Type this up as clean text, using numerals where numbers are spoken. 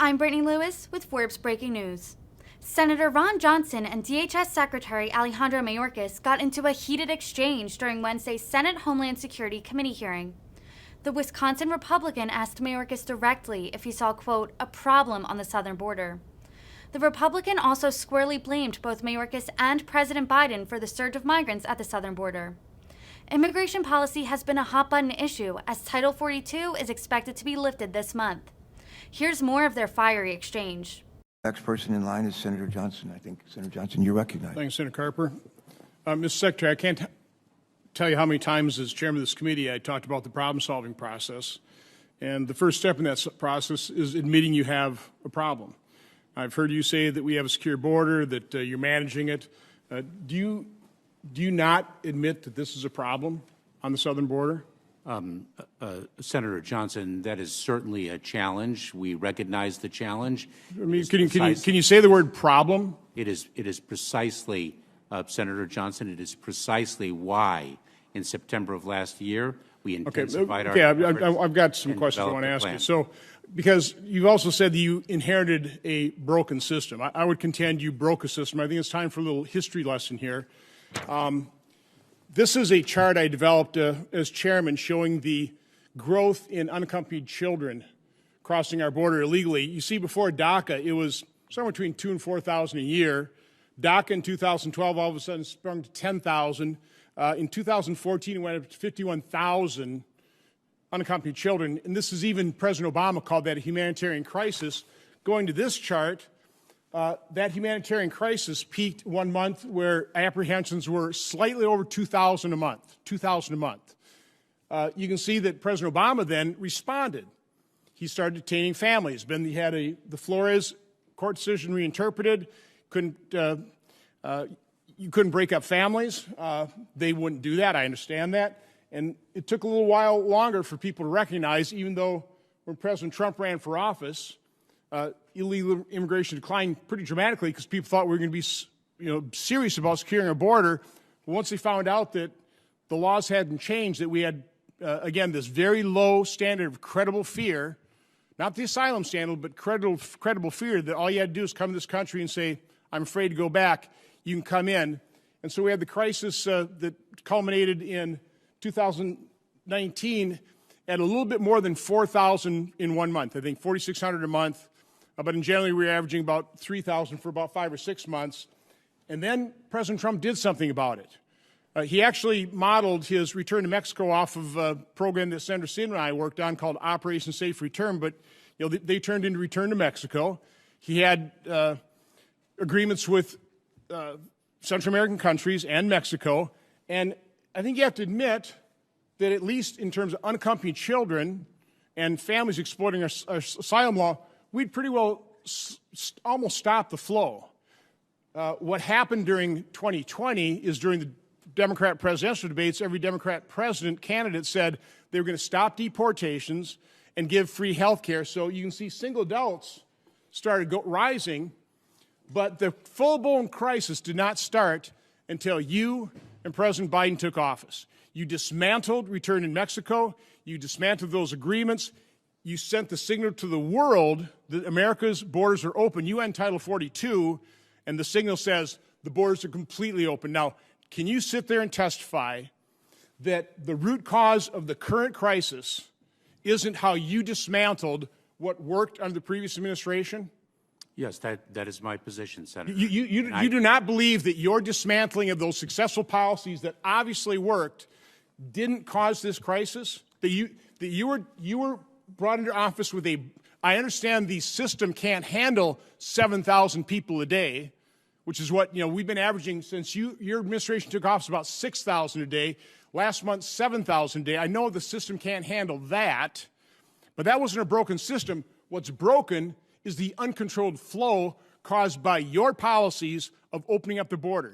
I'm Brittany Lewis with Forbes Breaking News. Senator Ron Johnson and DHS Secretary Alejandro Mayorkas got into a heated exchange during Wednesday's Senate Homeland Security Committee hearing. The Wisconsin Republican asked Mayorkas directly if he saw, quote, a problem on the southern border. The Republican also squarely blamed both Mayorkas and President Biden for the surge of migrants at the southern border. Immigration policy has been a hot-button issue as Title 42 is expected to be lifted this month. Here's more of their fiery exchange. Next person in line is Senator Johnson. I think, Senator Johnson, you're recognized. Thanks, Senator Carper. Mr. Secretary, I can't tell you how many times as chairman of this committee I talked about the problem-solving process. And the first step in that process is admitting you have a problem. I've heard you say that we have a secure border, that you're managing it. Do you not admit that this is a problem on the southern border? Senator Johnson, that is certainly a challenge. We recognize the challenge. I mean, can you say the word problem? It is precisely, Senator Johnson, it is precisely why in September of last year we intensified our I've got some questions I want to ask you. So, because you've also said that you inherited a broken system. I would contend you broke a system. I think it's time for a little history lesson here. This is a chart I developed as chairman showing the growth in unaccompanied children crossing our border illegally. You see, before DACA, it was somewhere between 2,000 and 4,000 a year. DACA in 2012 all of a sudden sprung to 10,000. In 2014, it went up to 51,000 unaccompanied children. And this is even President Obama called that a humanitarian crisis. Going to this chart, that humanitarian crisis peaked 1 month where apprehensions were slightly over 2,000 a month, 2,000 a month. You can see that President Obama then responded. He started detaining families. Then he had the Flores court decision reinterpreted. You couldn't break up families. They wouldn't do that. I understand that. And it took a little while longer for people to recognize, even though when President Trump ran for office, illegal immigration declined pretty dramatically because people thought we were going to be, serious about securing our border. But once they found out that the laws hadn't changed, that we had, again, this very low standard of credible fear, not the asylum standard, but credible fear that all you had to do is come to this country and say, I'm afraid to go back, you can come in. And so we had the crisis that culminated in 2019 at a little bit more than 4,000 in 1 month. I think 4,600 a month. But in January, we were averaging about 3,000 for about 5 or 6 months. And then President Trump did something about it. He actually modeled his return to Mexico off of a program that Senator Sin and I worked on called Operation Safe Return, but they turned into Return to Mexico. He had agreements with Central American countries and Mexico, and I think you have to admit that at least in terms of unaccompanied children and families exploiting our asylum law, we'd pretty well almost stop the flow. What happened during 2020 is during the Democrat presidential debates, every Democrat president candidate said they were going to stop deportations and give free health care. So you can see single adults started rising, but the full-blown crisis did not start until you and President Biden took office. You dismantled Return in Mexico. You dismantled those agreements. You sent the signal to the world that America's borders are open. You end Title 42, and the signal says the borders are completely open. Now, can you sit there and testify that the root cause of the current crisis isn't how you dismantled what worked under the previous administration? Yes, that is my position, Senator. You do not believe that your dismantling of those successful policies that obviously worked didn't cause this crisis? That you were brought into office with I understand the system can't handle 7,000 people a day, which is what, we've been averaging since your administration took office, about 6,000 a day. Last month, 7,000 a day. I know the system can't handle that, but that wasn't a broken system. What's broken is the uncontrolled flow caused by your policies of opening up the border.